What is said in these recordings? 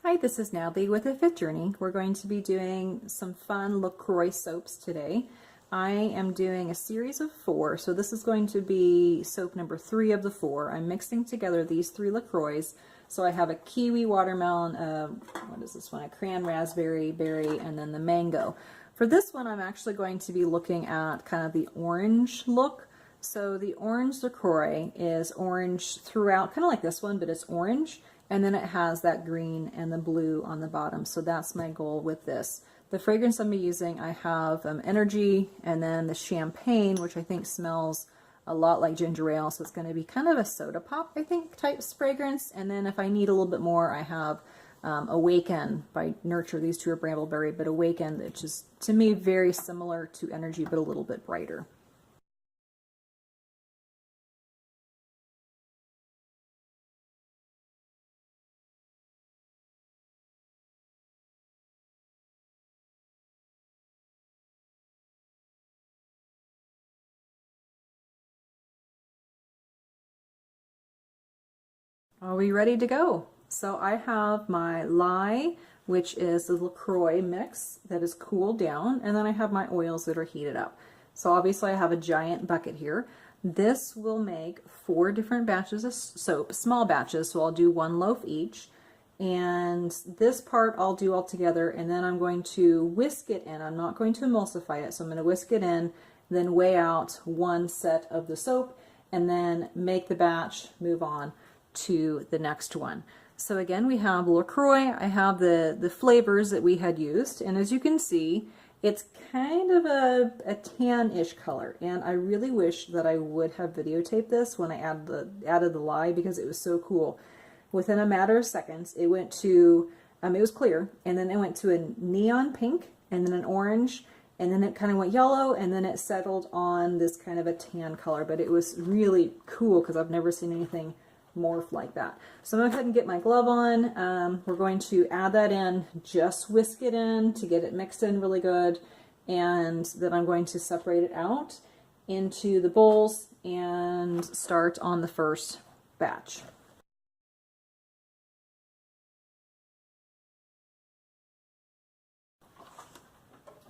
Hi, this is Natalie with The Fit Journey. We're going to be doing some fun LaCroix soaps today. I am doing a series of 4, so this is going to be soap number 3 of the 4. I'm mixing together these 3 LaCroix. So I have a kiwi watermelon, what is this one? A cran raspberry berry, and then the mango. For this one, I'm actually going to be looking at kind of the orange look. So the orange LaCroix is orange throughout, kind of like this one, but it's orange. And then it has that green and the blue on the bottom. So that's my goal with this. The fragrance I'm using, I have Energy and then the Champagne, which I think smells a lot like ginger ale. So it's going to be kind of a soda pop, I think, type fragrance. And then if I need a little bit more, I have Awaken by Nurture. These two are Brambleberry, but Awaken, which is to me very similar to Energy, but a little bit brighter. Are we ready to go? So I have my lye, which is the LaCroix mix that is cooled down, and then I have my oils that are heated up. So obviously I have a giant bucket here. This will make 4 different batches of soap, small batches, so I'll do 1 loaf each. And this part I'll do all together, and then I'm going to whisk it in. I'm not going to emulsify it, so I'm going to whisk it in, then weigh out 1 set of the soap, and then make the batch, move on to the next one. So again, we have LaCroix. I have the flavors that we had used, and as you can see, it's kind of a tan-ish color, and I really wish that I would have videotaped this when I added the lye, because it was so cool. Within a matter of seconds, it went to, it was clear, and then it went to a neon pink, and then an orange, and then it kind of went yellow, and then it settled on this kind of a tan color. But it was really cool because I've never seen anything morph like that. So I'm going to go ahead and get my glove on. We're going to add that in, just whisk it in to get it mixed in really good, and then I'm going to separate it out into the bowls and start on the first batch.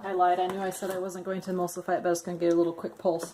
I lied. I knew I said I wasn't going to emulsify it, but I was going to get a little quick pulse.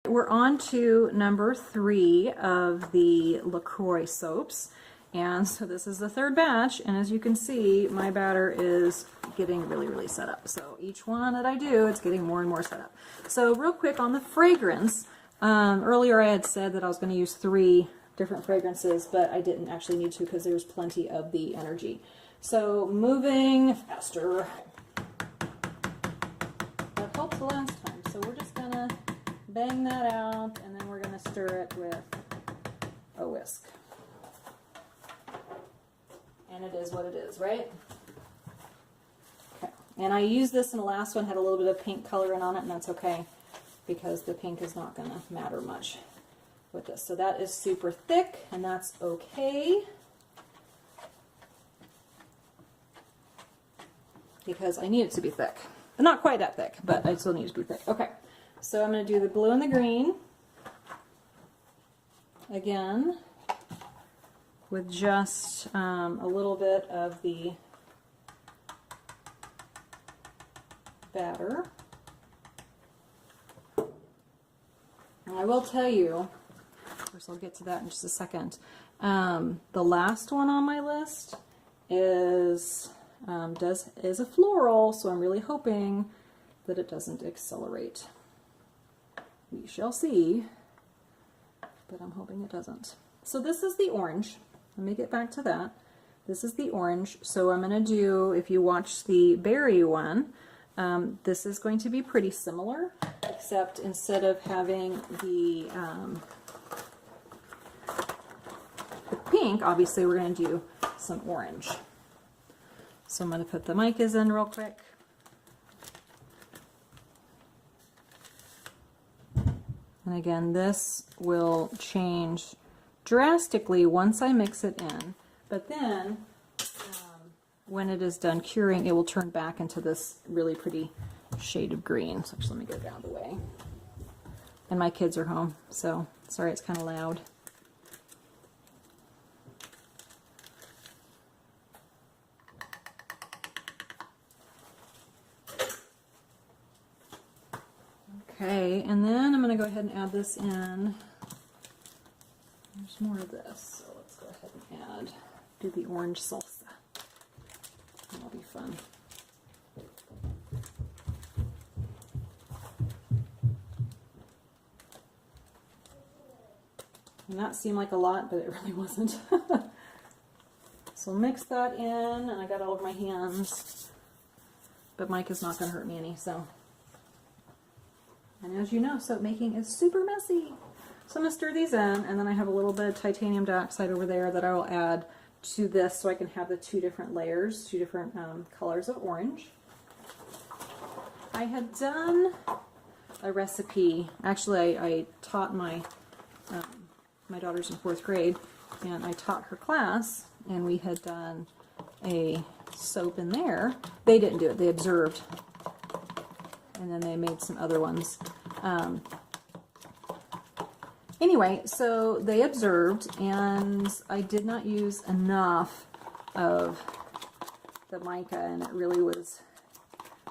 We're on to number 3 of the LaCroix soaps, and so this is the 3rd batch, and as you can see, my batter is getting really set up. So each one that I do, it's getting more and more set up. So real quick on the fragrance, earlier I had said that I was going to use 3 different fragrances, but I didn't actually need to because there's plenty of the Energy. So moving faster. That helped the last time, so we're just going to bang that out, and then we're going to stir it with a whisk. And it is what it is, right? Okay. And I used this in the last one, had a little bit of pink coloring on it, and that's okay, because the pink is not going to matter much with this. So that is super thick, and that's okay, because I need it to be thick. Not quite that thick, but I still need it to be thick. Okay. So I'm going to do the blue and the green again with just a little bit of the batter. And I will tell you, of course I'll get to that in just a second, the last one on my list is a floral, so I'm really hoping that it doesn't accelerate. We shall see, but I'm hoping it doesn't. So this is the orange. Let me get back to that. This is the orange. So I'm going to do, if you watch the berry one, this is going to be pretty similar, except instead of having the pink, obviously we're going to do some orange. So I'm going to put the micas in real quick. And again, this will change drastically once I mix it in, but then when it is done curing, it will turn back into this really pretty shade of green. So actually, let me get it out of the way. And my kids are home, so sorry it's kind of loud. Okay, and then I'm going to go ahead and add this in. There's more of this, so let's go ahead and do the orange salsa. That'll be fun. And that seemed like a lot, but it really wasn't. So mix that in, and I got all over my hands. But Mike is not going to hurt me any, so. And as you know, soap making is super messy. So I'm going to stir these in, and then I have a little bit of titanium dioxide over there that I will add to this so I can have the two different layers, two different colors of orange. I had done a recipe. Actually, I taught my daughter's in 4th grade, and I taught her class, and we had done a soap in there. They didn't do it, they observed. And then they made some other ones. Anyway, so they observed, and I did not use enough of the mica, and it really was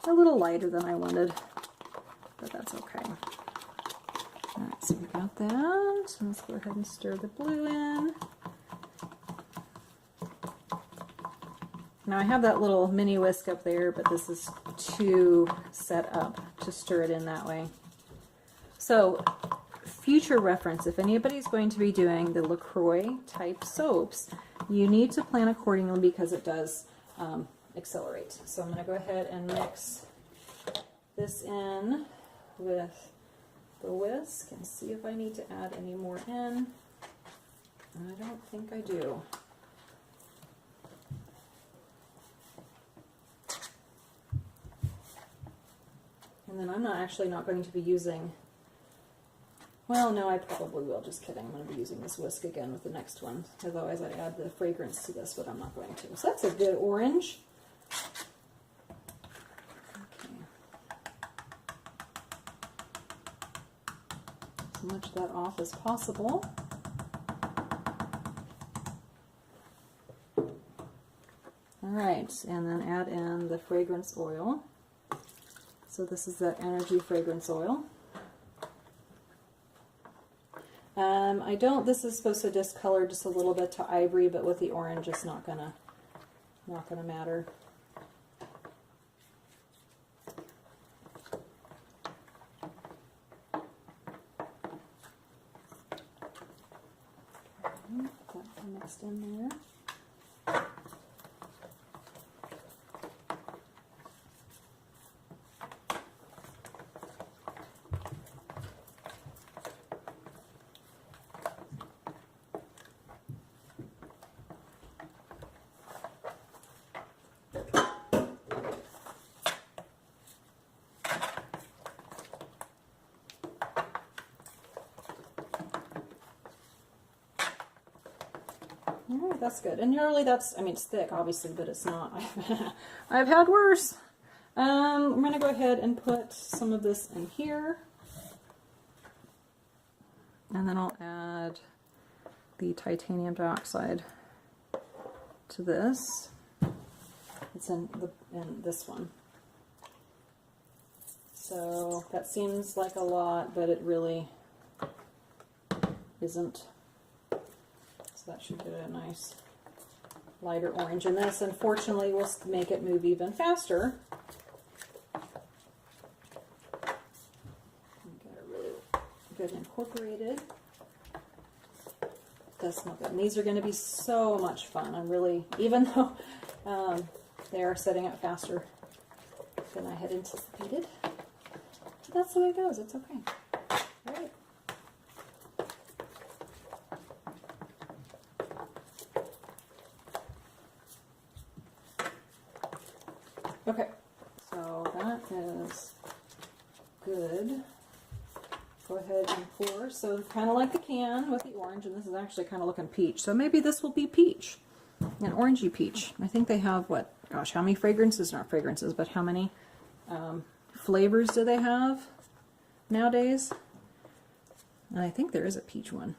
a little lighter than I wanted, but that's okay. Alright, so we got that. So let's go ahead and stir the blue in. Now I have that little mini whisk up there, but this is too set up to stir it in that way. So, future reference, if anybody's going to be doing the LaCroix type soaps, you need to plan accordingly because it does accelerate. So I'm going to go ahead and mix this in with the whisk and see if I need to add any more in. I don't think I do. And then I'm not going to be using, well, no, I probably will, just kidding. I'm going to be using this whisk again with the next one. Otherwise I'd add the fragrance to this, but I'm not going to. So that's a good orange. Okay. As much of that off as possible. Alright, and then add in the fragrance oil. So this is the Energy Fragrance Oil. This is supposed to discolor just a little bit to ivory, but with the orange it's not gonna matter. Okay, that mixed in there. Alright, that's good. And really that's, I mean, it's thick obviously, but it's not. I've had worse. I'm going to go ahead and put some of this in here. And then I'll add the titanium dioxide to this. It's in this one. So that seems like a lot, but it really isn't. So that should get a nice lighter orange. And this, unfortunately, will make it move even faster. Get it really good incorporated. It does smell good. And these are going to be so much fun. I'm really, even though they are setting up faster than I had anticipated. But that's the way it goes. It's okay. All right. Okay, so that is good. go ahead and pour. So it's kind of like the can with the orange, and this is actually kind of looking peach. So maybe this will be peach, an orangey peach. I think they have, what, gosh, how many fragrances? Not fragrances, but how many flavors do they have nowadays? And I think there is a peach one.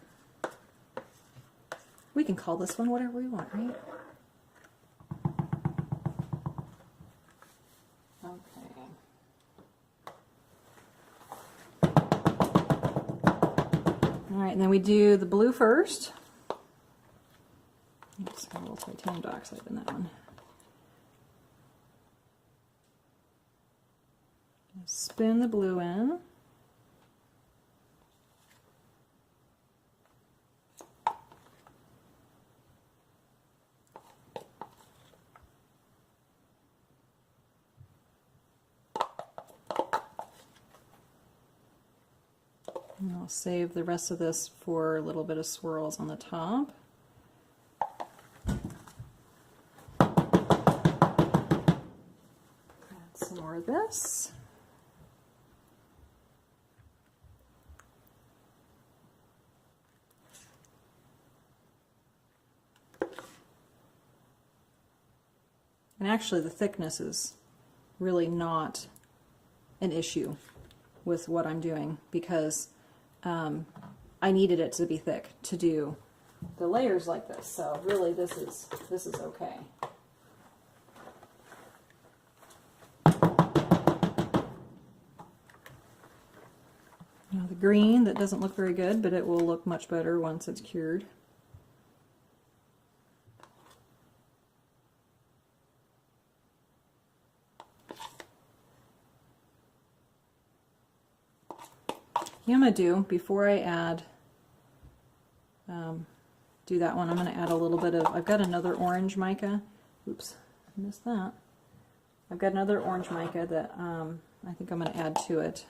We can call this one whatever we want, right? Alright, and then we do the blue first. Oops, got a little titanium dioxide in that one. Spin the blue in. And I'll save the rest of this for a little bit of swirls on the top. Add some more of this. And actually the thickness is really not an issue with what I'm doing, because I needed it to be thick to do the layers like this. So really this is okay. Now the green, that doesn't look very good, but it will look much better once it's cured. I'm going to do, before I add, do that one, I'm going to add a little bit of, I've got another orange mica. Oops, I missed that. I've got another orange mica that I think I'm going to add to it.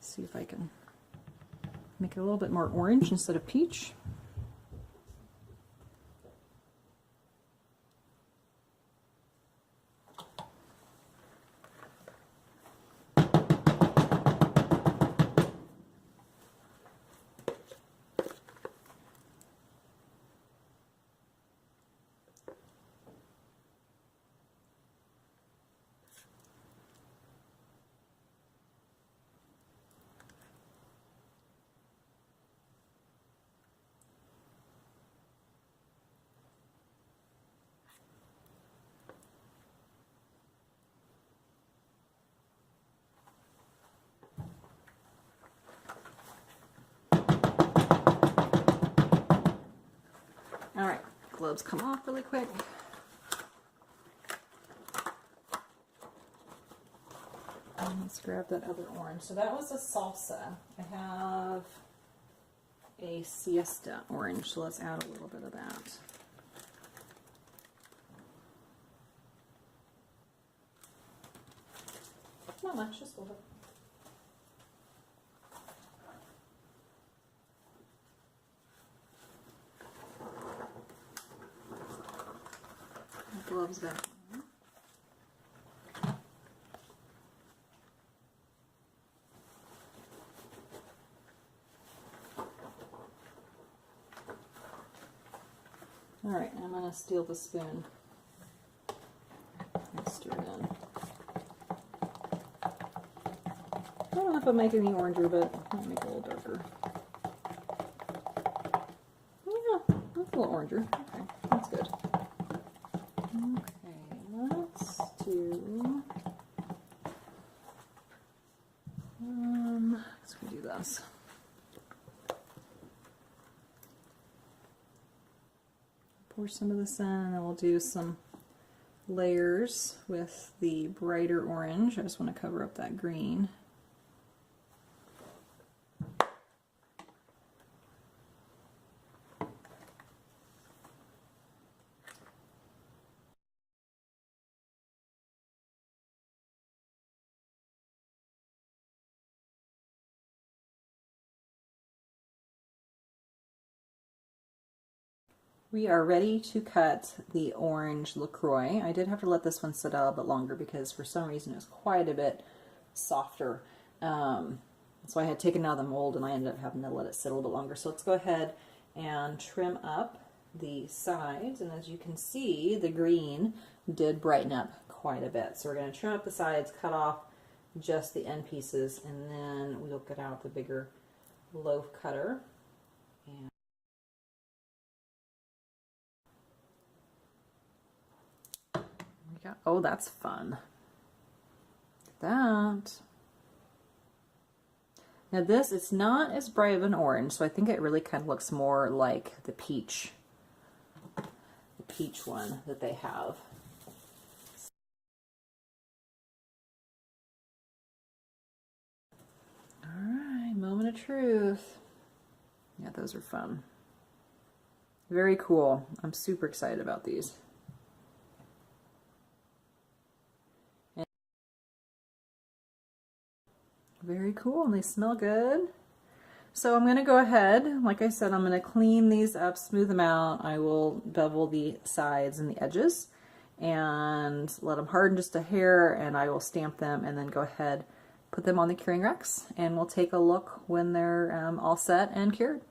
See if I can make it a little bit more orange instead of peach. Alright, gloves come off really quick. And let's grab that other orange. So that was a salsa. I have a siesta orange, so let's add a little bit of that. Not much, just a little bit. Gloves back on. All right, I'm going to steal the spoon and stir it in. I don't know if it'll make it any oranger, but it might make it a little darker. Yeah, that's a little oranger. Okay, that's good. Let's do this. Pour some of this in, and then we'll do some layers with the brighter orange. I just want to cover up that green. We are ready to cut the orange LaCroix. I did have to let this one sit out a bit longer because for some reason it's quite a bit softer. So So I had taken out of the mold and I ended up having to let it sit a little bit longer. So let's go ahead and trim up the sides. And as you can see, the green did brighten up quite a bit. So we're going to trim up the sides, cut off just the end pieces, and then we'll get out the bigger loaf cutter. And oh, that's fun. Look at that. Now this, it's not as bright of an orange, so I think it really kind of looks more like the peach one that they have. Alright, moment of truth. Yeah, those are fun. Very cool. I'm super excited about these. Very cool, and they smell good. So I'm going to go ahead, like I said, I'm going to clean these up, smooth them out. I will bevel the sides and the edges and let them harden just a hair, and I will stamp them and then go ahead, put them on the curing racks, and we'll take a look when they're all set and cured.